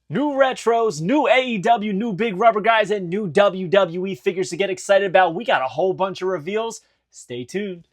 New retros, new AEW, new big rubber guys, and new WWE figures to get excited about. We got a whole bunch of reveals. Stay tuned.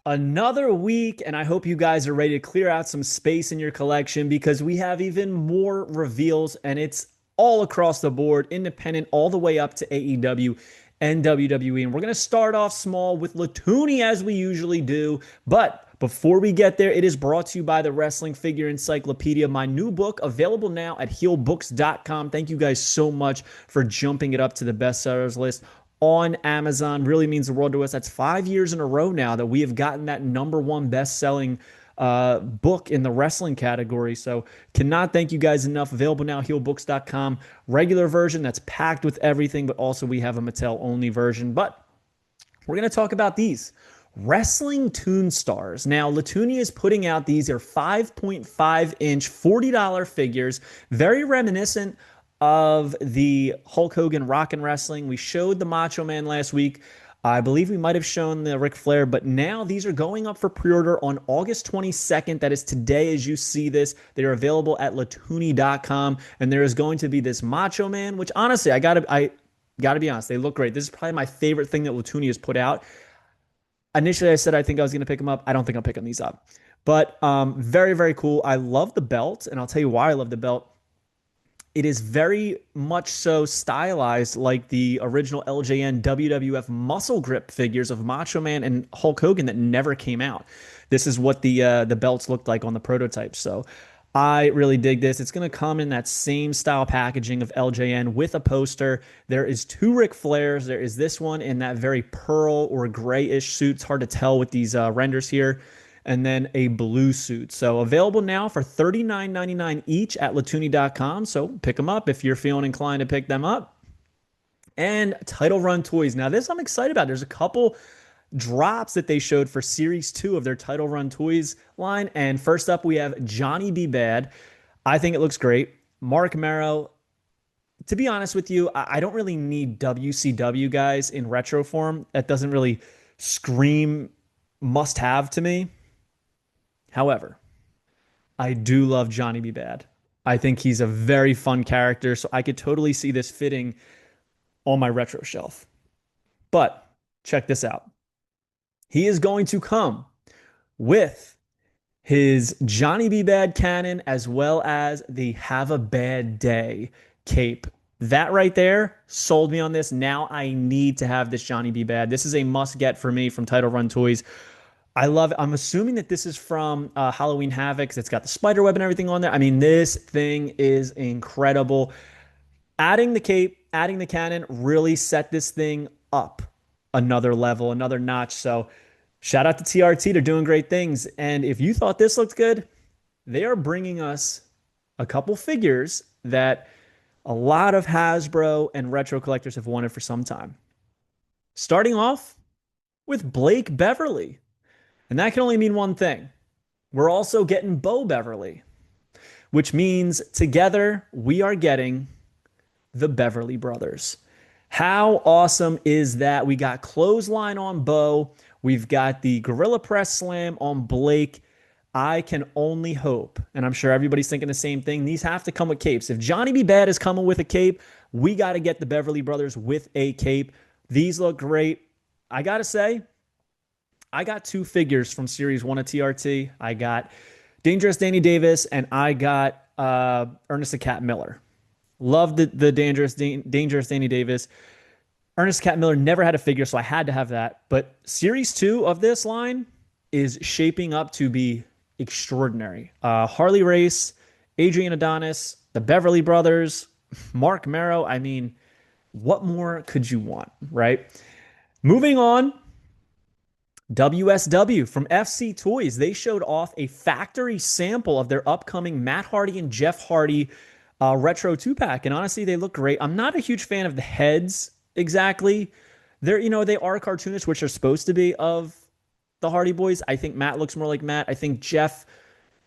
Another week, and I hope you guys are ready to clear out some space in your collection because we have even more reveals, and it's all across the board, independent, all the way up to AEW and WWE. And we're going to start off small with Latuni as we usually do. But before we get there, it is brought to you by the Wrestling Figure Encyclopedia, my new book available now at heelbooks.com. Thank you guys so much for jumping it up to the bestsellers list on Amazon. Really means the world to us. That's 5 years in a row now that we have gotten that #1 best-selling book in the wrestling category. So cannot thank you guys enough. Available now, heelbooks.com. Regular version that's packed with everything, but also we have a Mattel-only version. But we're going to talk about these. Wrestling Toon Stars. Now, Latuni is putting out these are 5.5-inch $40 figures, very reminiscent of the Hulk Hogan Rockin' Wrestling. We showed the Macho Man last week. I believe we might have shown the Ric Flair, but now these are going up for pre-order on August 22nd. That is today as you see this. They are available at latuni.com, and there is going to be this Macho Man, which honestly, I gotta be honest, they look great. This is probably my favorite thing that Latuni has put out. Initially, I said I think I was going to pick them up. I don't think I'm picking these up. But very, very cool. I love the belt, and I'll tell you why I love the belt. It is very much so stylized like the original LJN WWF muscle grip figures of Macho Man and Hulk Hogan that never came out. This is what the belts looked like on the prototypes. So I really dig this. It's going to come in that same style packaging of LJN with a poster. There is 2 Ric Flairs. There is this one in that very pearl or grayish suit. It's hard to tell with these renders here. And then a blue suit. So available now for $39.99 each at latuni.com. So pick them up if you're feeling inclined to pick them up. And Title Run Toys. Now this I'm excited about. There's a couple drops that they showed for Series 2 of their Title Run Toys line. And first up we have Johnny B. Bad. I think it looks great. Mark Marrow. To be honest with you, I don't really need WCW guys in retro form. That doesn't really scream must-have to me. However, I do love Johnny B. Bad. I think he's a very fun character, so I could totally see this fitting on my retro shelf. But check this out. He is going to come with his Johnny B. Bad cannon as well as the Have a Bad Day cape. That right there sold me on this. Now I need to have this Johnny B. Bad. This is a must-get for me from Title Run Toys. I love it. I'm assuming that this is from Halloween Havoc. It's got the spider web and everything on there. I mean, this thing is incredible. Adding the cape, adding the cannon really set this thing up another level, another notch. So shout out to TRT. They're doing great things. And if you thought this looked good, they are bringing us a couple figures that a lot of Hasbro and retro collectors have wanted for some time. Starting off with Blake Beverly. And that can only mean one thing. We're also getting Bo Beverly, which means together we are getting the Beverly Brothers. How awesome is that? We got Clothesline on Bo. We've got the Gorilla Press Slam on Blake. I can only hope, and I'm sure everybody's thinking the same thing, these have to come with capes. If Johnny B. Bad is coming with a cape, we got to get the Beverly Brothers with a cape. These look great. I got to say, I got 2 figures from Series 1 of TRT. I got Dangerous Danny Davis, and I got Ernest the Cat Miller. Love the Dangerous Danny Davis. Ernest Cat Miller never had a figure, so I had to have that. But Series 2 of this line is shaping up to be extraordinary. Harley Race, Adrian Adonis, the Beverly Brothers, Mark Marrow. I mean, what more could you want, right? Moving on. WSW from FC Toys. They showed off a factory sample of their upcoming Matt Hardy and Jeff Hardy retro 2-pack. And honestly, they look great. I'm not a huge fan of the heads exactly. They are cartoonish, which are supposed to be of the Hardy Boys. I think Matt looks more like Matt. I think Jeff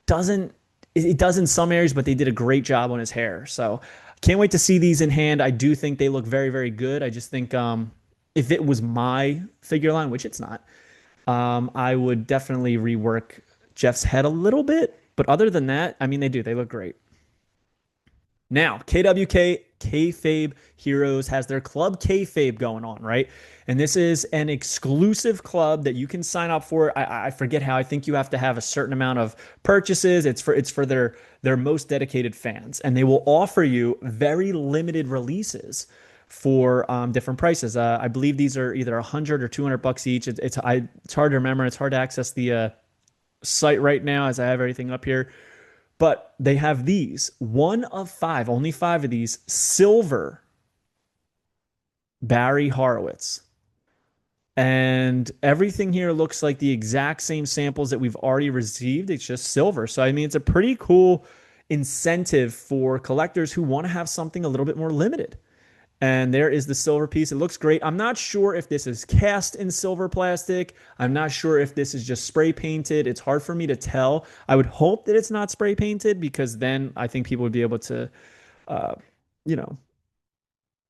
doesn't. It does in some areas, but they did a great job on his hair. So can't wait to see these in hand. I do think they look very, very good. I just think if it was my figure line, which it's not, I would definitely rework Jeff's head a little bit. But other than that, I mean, they do. They look great. Now, KWK Kayfabe Heroes has their Club Kayfabe going on, right? And this is an exclusive club that you can sign up for. I forget how. I think you have to have a certain amount of purchases. It's for their most dedicated fans, and they will offer you very limited releases for different prices. I believe these are either 100 or 200 bucks each. It's hard to remember. It's hard to access the site right now as I have everything up here. But they have these one of five, only five of these silver Barry Horowitz. And everything here looks like the exact same samples that we've already received. It's just silver. So, I mean, it's a pretty cool incentive for collectors who want to have something a little bit more limited. And there is the silver piece. It looks great. I'm not sure if this is cast in silver plastic. I'm not sure if this is just spray painted. It's hard for me to tell. I would hope that it's not spray painted because then I think people would be able to, uh, you know,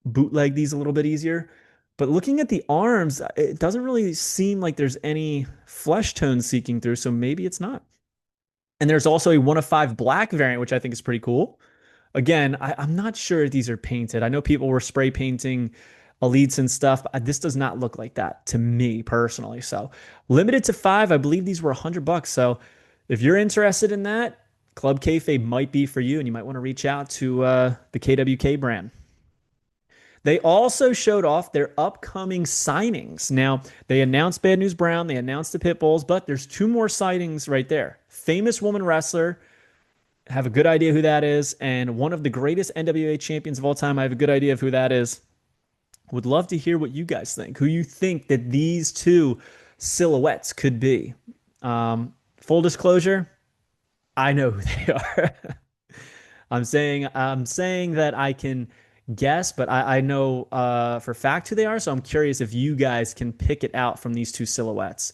bootleg these a little bit easier. But looking at the arms, it doesn't really seem like there's any flesh tone seeking through. So maybe it's not. And there's also a one of five black variant, which I think is pretty cool. Again, I'm not sure if these are painted. I know people were spray painting elites and stuff, but this does not look like that to me personally. So limited to five, I believe these were $100. So if you're interested in that, Club Kayfabe might be for you, and you might want to reach out to the KWK brand. They also showed off their upcoming signings. Now, they announced Bad News Brown, they announced the Pitbulls, but there's two more sightings right there. Famous woman wrestler, have a good idea who that is, and one of the greatest NWA champions of all time. I have a good idea of who that is. Would love to hear what you guys think. Who you think that these two silhouettes could be? Full disclosure, I know who they are. I'm saying that I can guess, but I know for fact who they are. So I'm curious if you guys can pick it out from these two silhouettes.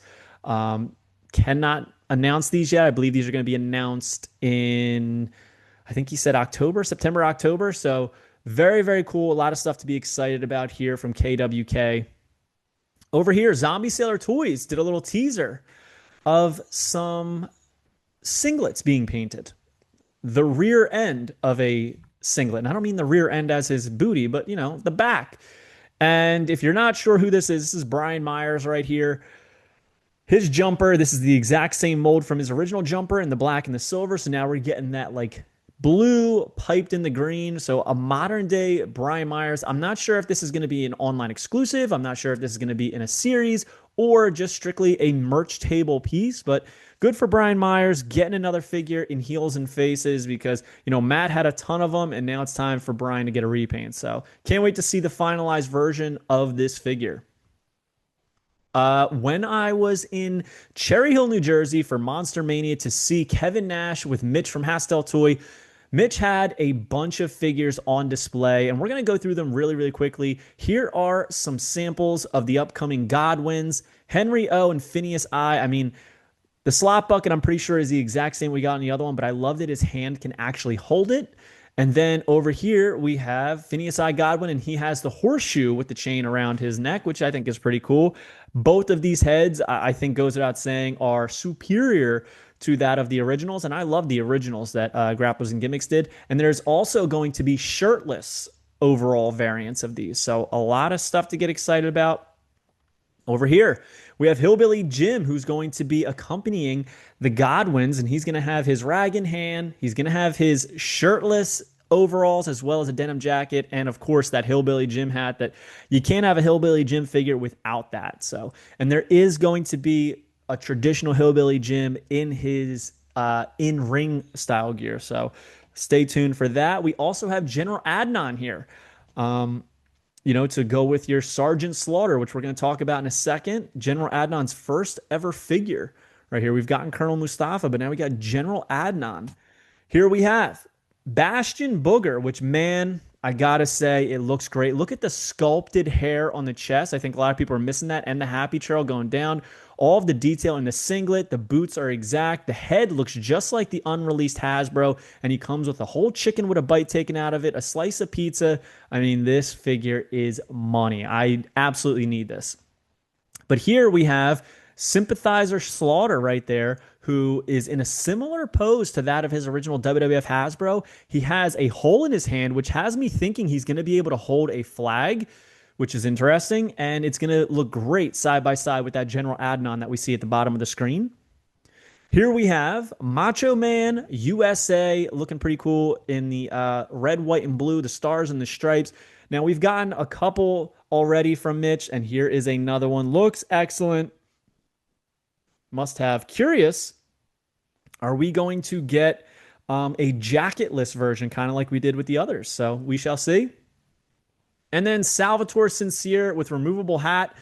Cannot announce these yet. I believe these are going to be announced in, I think he said September, October. So very, very cool. A lot of stuff to be excited about here from KWK. Over here, Zombie Sailor Toys did a little teaser of some singlets being painted. The rear end of a singlet. And I don't mean the rear end as his booty, but, the back. And if you're not sure who this is Brian Myers right here. His jumper, this is the exact same mold from his original jumper in the black and the silver. So now we're getting that like blue piped in the green. So a modern day Brian Myers. I'm not sure if this is going to be an online exclusive. I'm not sure if this is going to be in a series or just strictly a merch table piece, but good for Brian Myers getting another figure in heels and faces because, Matt had a ton of them and now it's time for Brian to get a repaint. So can't wait to see the finalized version of this figure. When I was in Cherry Hill, New Jersey for Monster Mania to see Kevin Nash with Mitch from Hastel Toy, Mitch had a bunch of figures on display, and we're going to go through them really, really quickly. Here are some samples of the upcoming Godwins, Henry O and Phineas I. I mean, the slot bucket, I'm pretty sure, is the exact same we got in the other one, but I love that his hand can actually hold it. And then over here, we have Phineas I. Godwin, and he has the horseshoe with the chain around his neck, which I think is pretty cool. Both of these heads, I think goes without saying, are superior to that of the originals, and I love the originals that Grapplers and Gimmicks did. And there's also going to be shirtless overall variants of these, so a lot of stuff to get excited about. Over here, we have Hillbilly Jim, who's going to be accompanying the Godwins, and he's going to have his rag in hand. He's going to have his shirtless overalls as well as a denim jacket, and of course that Hillbilly Jim hat. That you can't have a Hillbilly Jim figure without that. So, and there is going to be a traditional Hillbilly Jim in his in-ring style gear. So stay tuned for that. We also have General Adnan here. To go with your Sergeant Slaughter, which we're going to talk about in a second. General Adnan's first ever figure right here. We've gotten Colonel Mustafa, but now we got General Adnan. Here we have Bastion Booger, which, man, I gotta say, it looks great. Look at the sculpted hair on the chest. I think a lot of people are missing that, and the happy trail going down. All of the detail in the singlet, the boots are exact. The head looks just like the unreleased Hasbro, and he comes with a whole chicken with a bite taken out of it, a slice of pizza. I mean, this figure is money. I absolutely need this. But here we have Sympathizer Slaughter right there, who is in a similar pose to that of his original WWF Hasbro. He has a hole in his hand, which has me thinking he's going to be able to hold a flag, which is interesting. And it's going to look great side by side with that General Adnan that we see at the bottom of the screen. Here we have Macho Man USA looking pretty cool in the red, white, and blue, the stars and the stripes. Now, we've gotten a couple already from Mitch, and here is another one. Looks excellent. Must have. Curious, are we going to get a jacketless version, kind of like we did with the others? So we shall see. And then Salvatore Sincere with removable hat.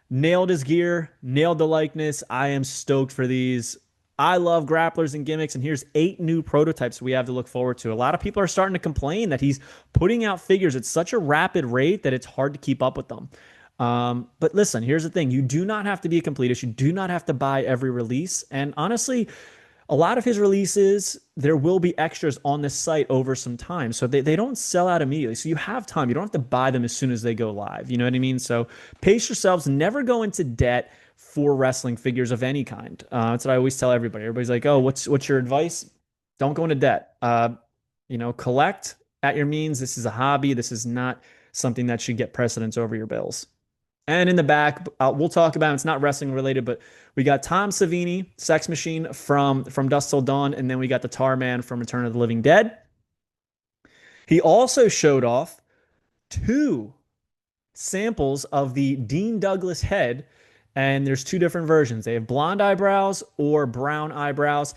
Nailed his gear, nailed the likeness. I am stoked for these. I love grapplers and gimmicks, and here's 8 new prototypes we have to look forward to. A lot of people are starting to complain that he's putting out figures at such a rapid rate that it's hard to keep up with them. But listen, here's the thing. You do not have to be a completist. You do not have to buy every release. And honestly, a lot of his releases, there will be extras on this site over some time. So they don't sell out immediately. So you have time. You don't have to buy them as soon as they go live. You know what I mean? So pace yourselves. Never go into debt for wrestling figures of any kind. That's what I always tell everybody. Everybody's like, "Oh, what's your advice? Don't go into debt. Collect at your means. This is a hobby. This is not something that should get precedence over your bills." And in the back, we'll talk about it. It's not wrestling related, but we got Tom Savini, Sex Machine from Dusk Till Dawn, and then we got the Tar Man from Return of the Living Dead. He also showed off 2 samples of the Dean Douglas head, and there's 2 different versions. They have blonde eyebrows or brown eyebrows.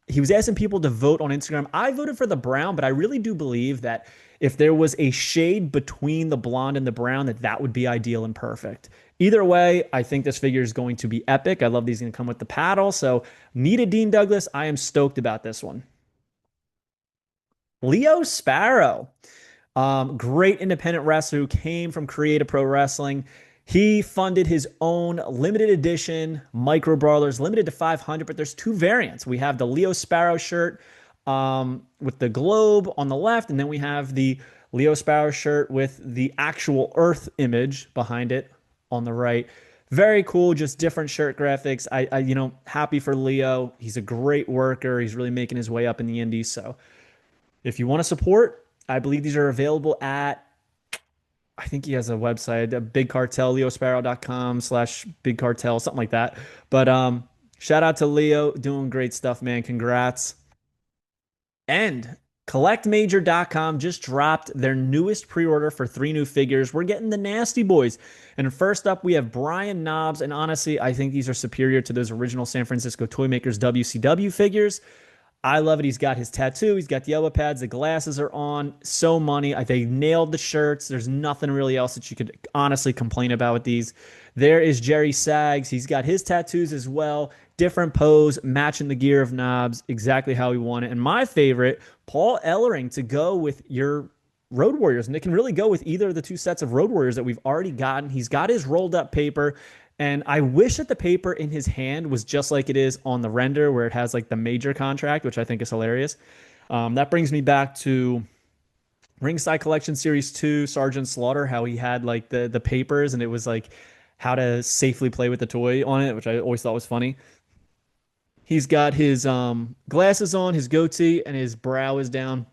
He was asking people to vote on Instagram. I voted for the brown, but I really do believe that if there was a shade between the blonde and the brown, that would be ideal and perfect. Either way, I think this figure is going to be epic. I love these going to come with the paddle. So need a Dean Douglas. I am stoked about this one. Leo Sparrow. Great independent wrestler who came from Creative Pro Wrestling. He funded his own limited edition Micro Brawlers, limited to 500, but there's 2 variants. We have the Leo Sparrow shirt with the globe on the left, and then we have the Leo Sparrow shirt with the actual Earth image behind it on the right. Very cool, just different shirt graphics. Happy for Leo. He's a great worker. He's really making his way up in the indies. So if you want to support, I believe these are available at, I think he has a website, Big Cartel, leosparrow.com/Big Cartel, something like that. But shout out to Leo, doing great stuff, man. Congrats. And collectmajor.com just dropped their newest pre-order for 3 new figures. We're getting the Nasty Boys. And first up, we have Brian Knobbs. And honestly, I think these are superior to those original San Francisco Toy Makers WCW figures. I love it. He's got his tattoo. He's got the elbow pads. The glasses are on. So money. They nailed the shirts. There's nothing really else that you could honestly complain about with these. There is Jerry Sags. He's got his tattoos as well. Different pose, matching the gear of Knobs, exactly how we want it. And my favorite, Paul Ellering to go with your Road Warriors. And it can really go with either of the 2 sets of Road Warriors that we've already gotten. He's got his rolled up paper. And I wish that the paper in his hand was just like it is on the render, where it has like the major contract, which I think is hilarious. That brings me back to Ringside Collection Series 2, Sergeant Slaughter, how he had like the papers and it was like how to safely play with the toy on it, which I always thought was funny. He's got his glasses on, his goatee, and his brow is down.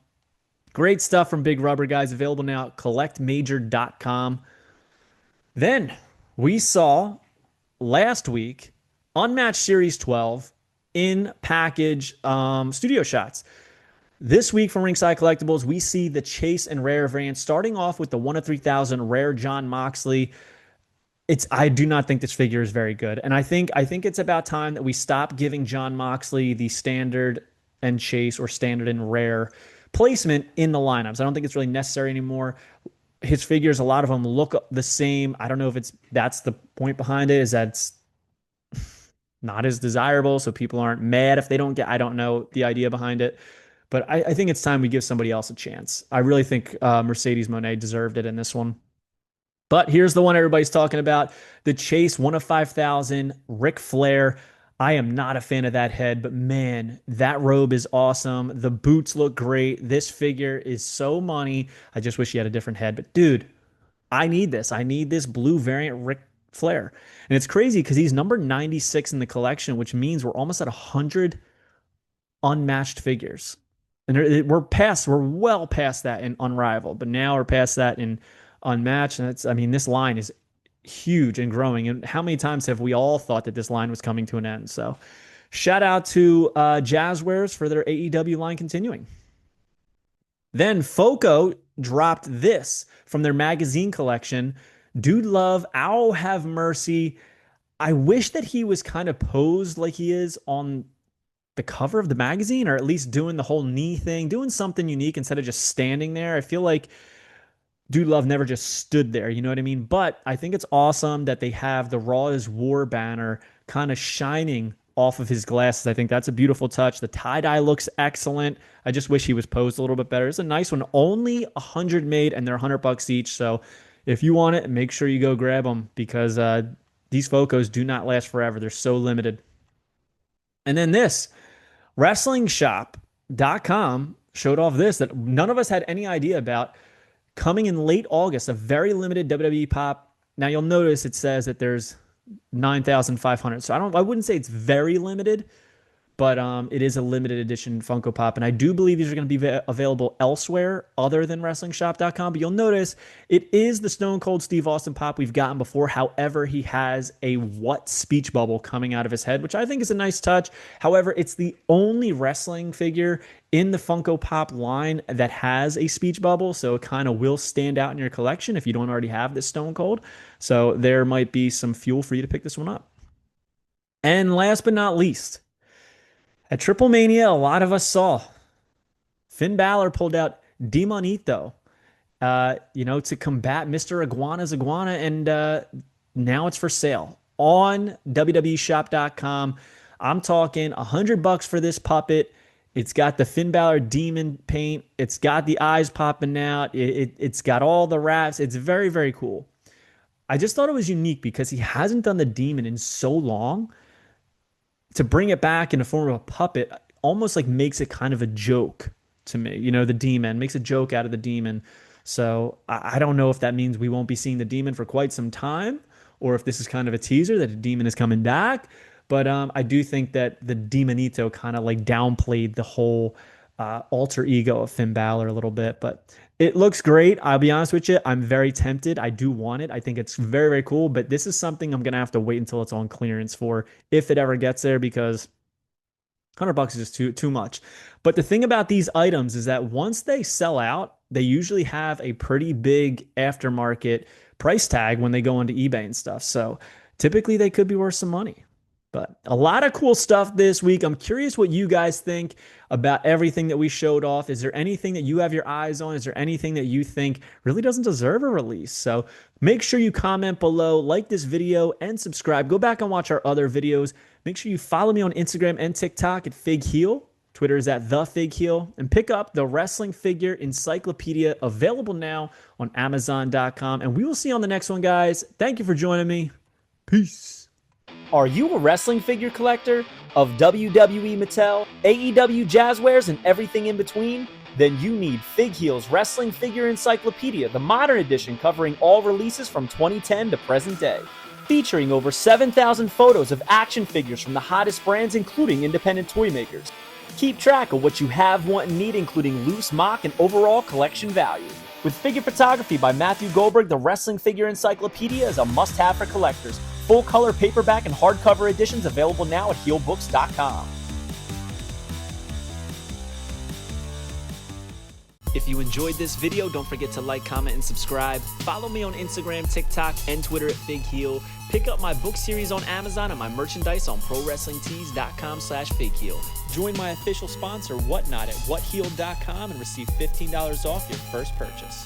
Great stuff from Big Rubber, guys. Available now at collectmajor.com. Then we saw last week Unmatched Series 12 in package studio shots. This week from Ringside Collectibles, we see the Chase and Rare variant, starting off with the 1 of 3,000 Rare Jon Moxley. I do not think this figure is very good. And I think it's about time that we stop giving Jon Moxley the standard and Chase or standard and Rare placement in the lineups. I don't think it's really necessary anymore. His figures, a lot of them look the same. I don't know if that's the point behind it, is that it's not as desirable, so people aren't mad if they don't get, I don't know the idea behind it. But I think it's time we give somebody else a chance. I really think Mercedes Moné deserved it in this one. But here's the one everybody's talking about, the Chase 1 of 5,000, Ric Flair. I am not a fan of that head, but man, that robe is awesome. The boots look great. This figure is so money. I just wish he had a different head. But dude, I need this. I need this blue variant Ric Flair. And it's crazy because he's number 96 in the collection, which means we're almost at 100 unmatched figures. And we're well past that in Unrivaled, but now we're past that in Unmatched. And this line is huge and growing. And how many times have we all thought that this line was coming to an end? So shout out to Jazzwares for their AEW line continuing. Then Funko dropped this from their magazine collection. Dude Love, Ow Have Mercy. I wish that he was kind of posed like he is on the cover of the magazine, or at least doing the whole knee thing, doing something unique instead of just standing there. I feel like Dude Love never just stood there, you know what I mean? But I think it's awesome that they have the Raw is War banner kind of shining off of his glasses. I think that's a beautiful touch. The tie-dye looks excellent. I just wish he was posed a little bit better. It's a nice one. Only 100 made, and they're $100 each. So if you want it, make sure you go grab them, because these Funkos do not last forever. They're so limited. And then this, WrestlingShop.com showed off this that none of us had any idea about, coming in late August, a very limited WWE Pop. Now you'll notice it says that there's 9,500. So I wouldn't say it's very limited, but it is a limited edition Funko Pop. And I do believe these are going to be available elsewhere other than WrestlingShop.com. But you'll notice it is the Stone Cold Steve Austin Pop we've gotten before. However, he has a what speech bubble coming out of his head, which I think is a nice touch. However, it's the only wrestling figure in the Funko Pop line that has a speech bubble, so it kind of will stand out in your collection if you don't already have this Stone Cold. So there might be some fuel for you to pick this one up. And last but not least, at Triple Mania, a lot of us saw Finn Bálor pulled out Demonito, to combat Mr. Iguana's Iguana, and now it's for sale on WWEshop.com. I'm talking $100 for this puppet. It's got the Finn Bálor demon paint. It's got the eyes popping out. It's got all the wraps. It's very, very cool. I just thought it was unique because he hasn't done the demon in so long. To bring it back in the form of a puppet almost like makes it kind of a joke to me. The demon makes a joke out of the demon. So I don't know if that means we won't be seeing the demon for quite some time, or if this is kind of a teaser that the demon is coming back. But I do think that the Demonito kind of like downplayed the whole alter ego of Finn Bálor a little bit. But it looks great. I'll be honest with you. I'm very tempted. I do want it. I think it's very, very cool. But this is something I'm going to have to wait until it's on clearance for, if it ever gets there, because $100 is just too much. But the thing about these items is that once they sell out, they usually have a pretty big aftermarket price tag when they go onto eBay and stuff. So typically they could be worth some money. But a lot of cool stuff this week. I'm curious what you guys think about everything that we showed off. Is there anything that you have your eyes on? Is there anything that you think really doesn't deserve a release? So make sure you comment below, like this video, and subscribe. Go back and watch our other videos. Make sure you follow me on Instagram and TikTok at FigHeel. Twitter is at TheFigHeel. And pick up the Wrestling Figure Encyclopedia, available now on Amazon.com. And we will see you on the next one, guys. Thank you for joining me. Peace. Are you a wrestling figure collector of WWE, Mattel, AEW, Jazzwares, and everything in between? Then you need FigHeel's Wrestling Figure Encyclopedia, the modern edition covering all releases from 2010 to present day. Featuring over 7,000 photos of action figures from the hottest brands, including independent toy makers. Keep track of what you have, want, and need, including loose, mock, and overall collection value. With figure photography by Matthew Goldberg, the Wrestling Figure Encyclopedia is a must-have for collectors. Full-color paperback and hardcover editions available now at heelbooks.com. If you enjoyed this video, don't forget to like, comment, and subscribe. Follow me on Instagram, TikTok, and Twitter at FigHeel. Pick up my book series on Amazon and my merchandise on ProWrestlingTees.com/FigHeel. Join my official sponsor, Whatnot, at whatheel.com and receive $15 off your first purchase.